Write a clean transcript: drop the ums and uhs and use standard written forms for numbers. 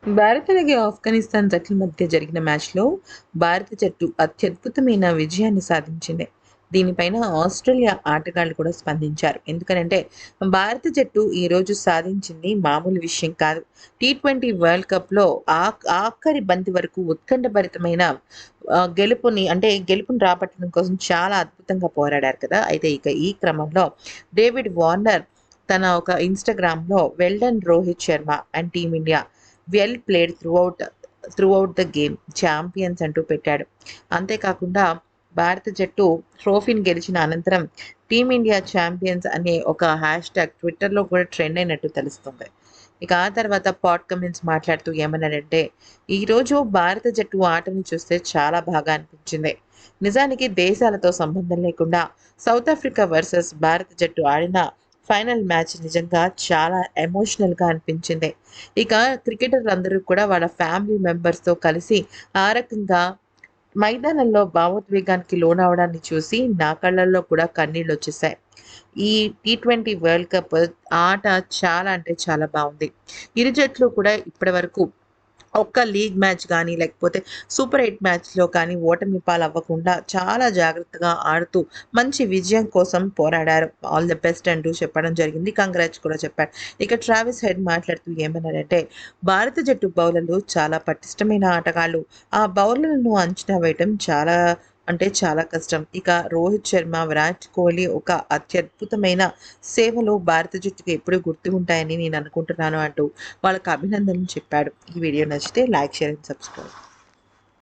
భారత్ అలాగే ఆఫ్ఘనిస్తాన్ జట్ల మధ్య జరిగిన మ్యాచ్లో భారత జట్టు అత్యద్భుతమైన విజయాన్ని సాధించింది. దీనిపైన ఆస్ట్రేలియా ఆటగాళ్లు కూడా స్పందించారు. ఎందుకనంటే భారత జట్టు ఈరోజు సాధించింది మామూలు విషయం కాదు. టీ20 వరల్డ్ కప్లో ఆఖరి బంతి వరకు ఉత్కంఠభరితమైన గెలుపుని రాబట్టడం కోసం చాలా అద్భుతంగా పోరాడారు కదా. అయితే ఇక ఈ క్రమంలో డేవిడ్ వార్నర్ తన ఒక ఇన్స్టాగ్రామ్లో well done Rohit Sharma and team India, well played throughout the game, champions అంటూ పెట్టాడు. అంతేకాకుండా భారత జట్టు ట్రోఫీని గెలిచిన అనంతరం టీమిండియా ఛాంపియన్స్ అనే ఒక హ్యాష్ ట్యాగ్ ట్విట్టర్లో కూడా ట్రెండ్ అయినట్టు తెలుస్తుంది. ఇక ఆ తర్వాత పాట్ కమిన్స్ మాట్లాడుతూ ఏమన్నాడంటే, ఈరోజు భారత జట్టు ఆటను చూస్తే చాలా బాగా అనిపించింది. నిజానికి దేశాలతో సంబంధం లేకుండా సౌత్ ఆఫ్రికా వర్సెస్ భారత జట్టు ఆడిన ఫైనల్ మ్యాచ్ నిజంగా చాలా ఎమోషనల్గా అనిపించింది. ఇక క్రికెటర్లందరూ కూడా వాళ్ళ ఫ్యామిలీ మెంబర్స్‌తో కలిసి ఆ రకంగా మైదానంలో భావోద్వేగానికి లోనవ్వడాన్ని చూసి నా కళ్ళల్లో కూడా కన్నీళ్లొచ్చేసాయి. ఈ టీ20 వరల్డ్ కప్ ఆట చాలా అంటే చాలా బావుంది. ఇరు జట్లు కూడా ఇప్పటివరకు ఒక్క లీగ్ మ్యాచ్ గానీ, లేకపోతే సూపర్ 8 మ్యాచ్‌లో కానీ ఓటమి పాలవ్వకుండా చాలా జాగ్రత్తగా ఆడుతూ మంచి విజయం కోసం పోరాడారు. ఆల్ ది బెస్ట్ అంటూ చెప్పడం జరిగింది. కంగ్రాట్స్ కూడా చెప్పాడు. ఇక ట్రావిస్ హెడ్ మాట్లాడుతూ ఏమన్నాడంటే, భారత జట్టు బౌలర్లు చాలా పటిష్టమైన ఆటగాళ్ళు. ఆ బౌలర్లను అంచనా వేయటం చాలా అంటే చాలా కష్టం. ఇక రోహిత్ శర్మ, విరాట్ కోహ్లీ ఒక అత్యద్భుతమైన సేవలు భారత జట్టుకి ఎప్పుడూ గుర్తుంటాయని నేను అనుకుంటున్నాను అంటూ వాళ్ళకి అభినందనలు చెప్పాడు. ఈ వీడియో నచ్చితే లైక్, షేర్ అండ్ సబ్స్క్రైబ్.